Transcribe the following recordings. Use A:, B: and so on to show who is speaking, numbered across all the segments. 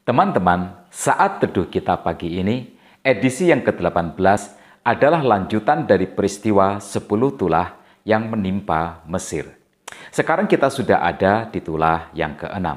A: Teman-teman, saat teduh kita pagi ini, edisi yang ke-18 adalah lanjutan dari peristiwa 10 tulah yang menimpa Mesir. Sekarang kita sudah ada di tulah yang ke-6.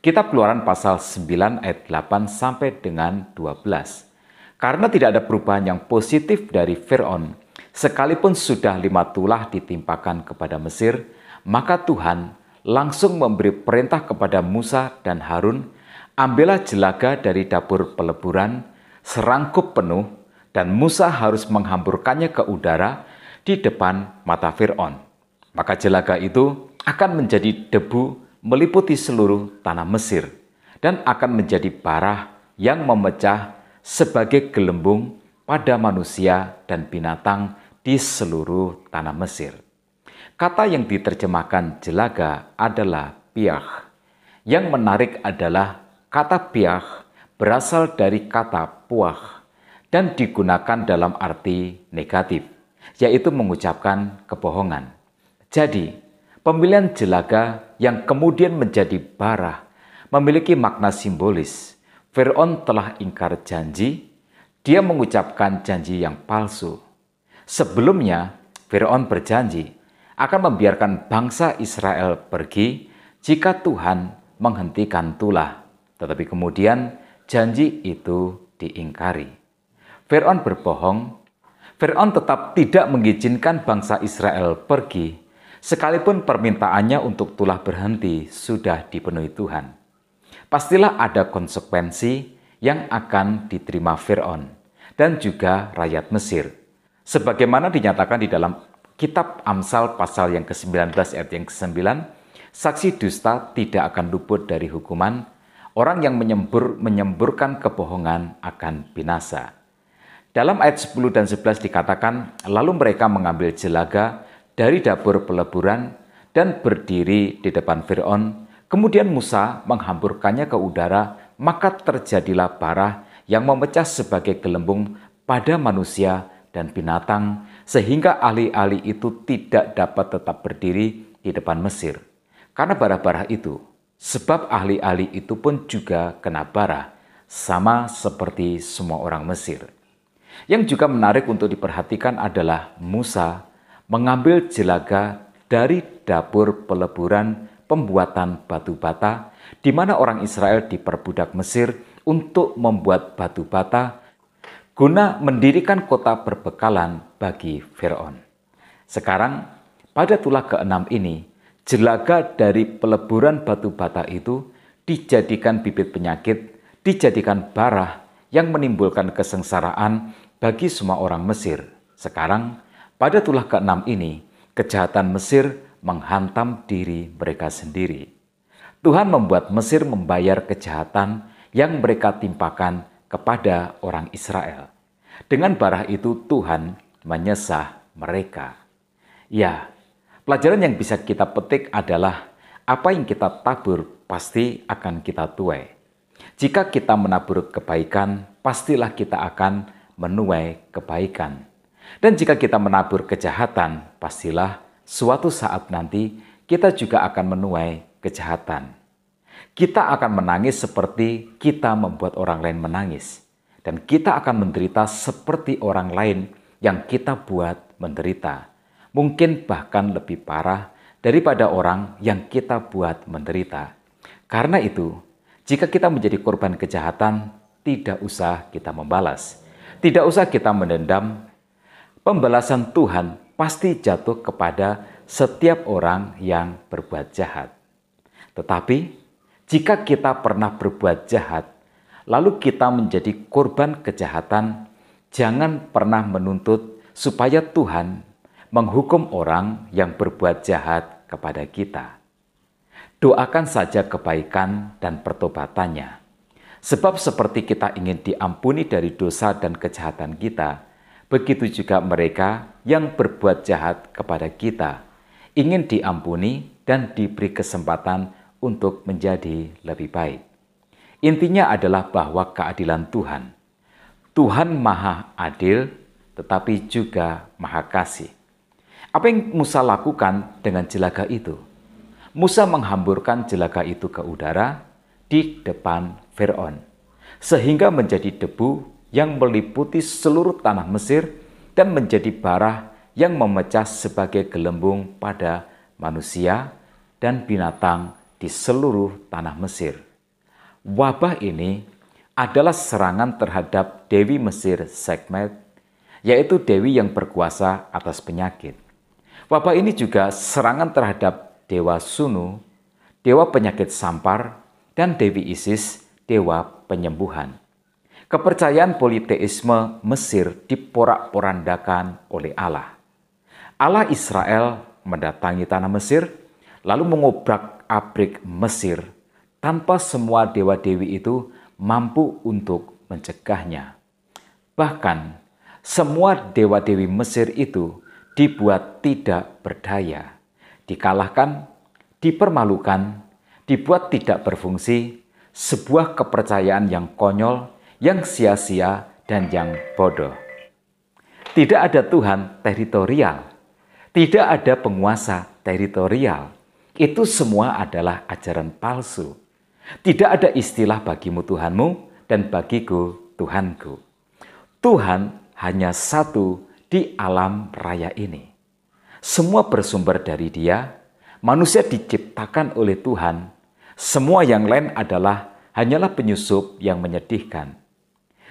A: Kitab Keluaran pasal 9 ayat 8 sampai dengan 12. Karena tidak ada perubahan yang positif dari Firaun, sekalipun sudah 5 tulah ditimpakan kepada Mesir, maka Tuhan langsung memberi perintah kepada Musa dan Harun, ambillah jelaga dari dapur peleburan, serangkup penuh, dan Musa harus menghamburkannya ke udara di depan mata Firaun. Maka jelaga itu akan menjadi debu meliputi seluruh tanah Mesir, dan akan menjadi bara yang memecah sebagai gelembung pada manusia dan binatang di seluruh tanah Mesir. Kata yang diterjemahkan jelaga adalah piah. Yang menarik adalah kata piah berasal dari kata puah dan digunakan dalam arti negatif, yaitu mengucapkan kebohongan. Jadi, pemilihan jelaga yang kemudian menjadi bara memiliki makna simbolis. Firaun telah ingkar janji, dia mengucapkan janji yang palsu. Sebelumnya, Firaun berjanji akan membiarkan bangsa Israel pergi jika Tuhan menghentikan tulah. Tetapi kemudian janji itu diingkari. Firaun berbohong. Firaun tetap tidak mengizinkan bangsa Israel pergi, sekalipun permintaannya untuk tulah berhenti sudah dipenuhi Tuhan. Pastilah ada konsekuensi yang akan diterima Firaun dan juga rakyat Mesir. Sebagaimana dinyatakan di dalam Kitab Amsal pasal yang ke-19 ayat yang ke-9, saksi dusta tidak akan luput dari hukuman, orang yang menyemburkan kebohongan akan binasa. Dalam ayat 10 dan 11 dikatakan, lalu mereka mengambil jelaga dari dapur peleburan dan berdiri di depan Firaun. Kemudian Musa menghamburkannya ke udara, maka terjadilah bara yang memecah sebagai gelembung pada manusia dan binatang, sehingga ahli-ahli itu tidak dapat tetap berdiri di depan Mesir. Karena bara-bara itu, sebab ahli-ahli itu pun juga kena bara, sama seperti semua orang Mesir. Yang juga menarik untuk diperhatikan adalah Musa mengambil jelaga dari dapur peleburan pembuatan batu bata, di mana orang Israel diperbudak Mesir untuk membuat batu bata guna mendirikan kota berbekalan bagi Firaun. Sekarang, pada tulah ke-6 ini, jelaga dari peleburan batu bata itu dijadikan bibit penyakit, dijadikan bara yang menimbulkan kesengsaraan bagi semua orang Mesir. Sekarang, pada tulah ke-6 ini, kejahatan Mesir menghantam diri mereka sendiri. Tuhan membuat Mesir membayar kejahatan yang mereka timpakan kepada orang Israel. Dengan bara itu Tuhan menyesah mereka. Ya, pelajaran yang bisa kita petik adalah apa yang kita tabur pasti akan kita tuai. Jika kita menabur kebaikan, pastilah kita akan menuai kebaikan. Dan jika kita menabur kejahatan, pastilah suatu saat nanti kita juga akan menuai kejahatan. Kita akan menangis seperti kita membuat orang lain menangis. Dan kita akan menderita seperti orang lain yang kita buat menderita. Mungkin bahkan lebih parah daripada orang yang kita buat menderita. Karena itu, jika kita menjadi korban kejahatan, tidak usah kita membalas. Tidak usah kita mendendam. Pembalasan Tuhan pasti jatuh kepada setiap orang yang berbuat jahat. Tetapi, jika kita pernah berbuat jahat, lalu kita menjadi korban kejahatan, jangan pernah menuntut supaya Tuhan menghukum orang yang berbuat jahat kepada kita. Doakan saja kebaikan dan pertobatannya. Sebab seperti kita ingin diampuni dari dosa dan kejahatan kita, begitu juga mereka yang berbuat jahat kepada kita ingin diampuni dan diberi kesempatan untuk menjadi lebih baik. Intinya adalah bahwa keadilan Tuhan. Tuhan Maha Adil, tetapi juga Maha Kasih. Apa yang Musa lakukan dengan jelaga itu? Musa menghamburkan jelaga itu ke udara, di depan Firaun, sehingga menjadi debu yang meliputi seluruh tanah Mesir dan menjadi bara yang memecah sebagai gelembung pada manusia dan binatang di seluruh tanah Mesir. Wabah ini adalah serangan terhadap Dewi Mesir Sekhmet, yaitu dewi yang berkuasa atas penyakit. Wabah ini juga serangan terhadap Dewa Sunu, dewa penyakit sampar, dan Dewi Isis, dewa penyembuhan. Kepercayaan politeisme Mesir diporak-porandakan oleh Allah. Allah Israel mendatangi tanah Mesir, lalu mengobrak-abrik Mesir tanpa semua dewa-dewi itu mampu untuk mencegahnya. Bahkan, semua dewa-dewi Mesir itu dibuat tidak berdaya, dikalahkan, dipermalukan, dibuat tidak berfungsi, sebuah kepercayaan yang konyol, yang sia-sia, dan yang bodoh. Tidak ada Tuhan teritorial, tidak ada penguasa teritorial. Itu semua adalah ajaran palsu. Tidak ada istilah bagimu Tuhanmu dan bagiku Tuhanku. Tuhan hanya satu di alam raya ini. Semua bersumber dari Dia, manusia diciptakan oleh Tuhan. Semua yang lain adalah hanyalah penyusup yang menyedihkan.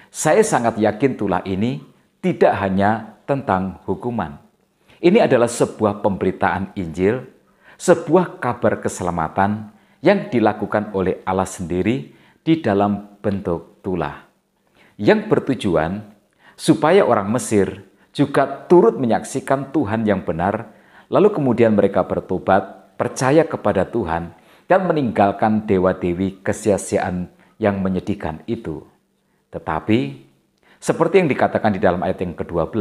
A: Saya sangat yakin tulah ini tidak hanya tentang hukuman. Ini adalah sebuah pemberitaan Injil, sebuah kabar keselamatan yang dilakukan oleh Allah sendiri di dalam bentuk tulah, yang bertujuan supaya orang Mesir juga turut menyaksikan Tuhan yang benar, lalu kemudian mereka bertobat, percaya kepada Tuhan, dan meninggalkan dewa-dewi kesia-siaan yang menyedihkan itu. Tetapi, seperti yang dikatakan di dalam ayat yang ke-12,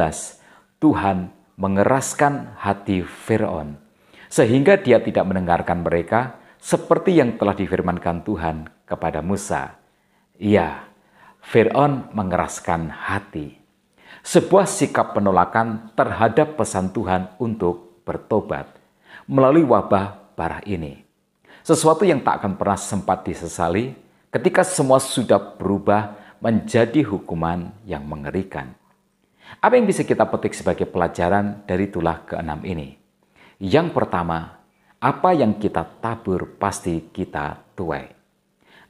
A: Tuhan mengeraskan hati Firaun, sehingga dia tidak mendengarkan mereka, seperti yang telah difirmankan Tuhan kepada Musa. Iya, Firaun mengeraskan hati. Sebuah sikap penolakan terhadap pesan Tuhan untuk bertobat melalui wabah bara ini. Sesuatu yang tak akan pernah sempat disesali ketika semua sudah berubah menjadi hukuman yang mengerikan. Apa yang bisa kita petik sebagai pelajaran dari tulah ke-6 ini? Yang pertama, apa yang kita tabur pasti kita tuai.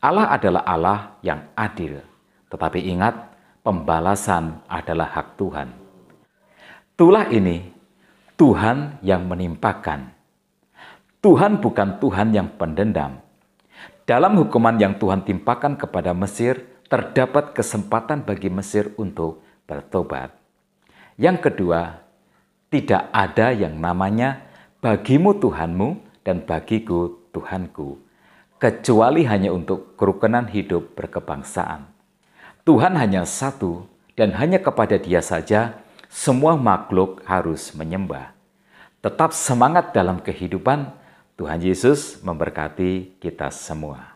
A: Allah adalah Allah yang adil, tetapi ingat, pembalasan adalah hak Tuhan. Tulah ini, Tuhan yang menimpakan. Tuhan bukan Tuhan yang pendendam. Dalam hukuman yang Tuhan timpakan kepada Mesir, terdapat kesempatan bagi Mesir untuk bertobat. Yang kedua, tidak ada yang namanya bagimu Tuhanmu dan bagiku Tuhanku, kecuali hanya untuk kerukunan hidup berkebangsaan. Tuhan hanya satu dan hanya kepada Dia saja semua makhluk harus menyembah. Tetap semangat dalam kehidupan. Tuhan Yesus memberkati kita semua.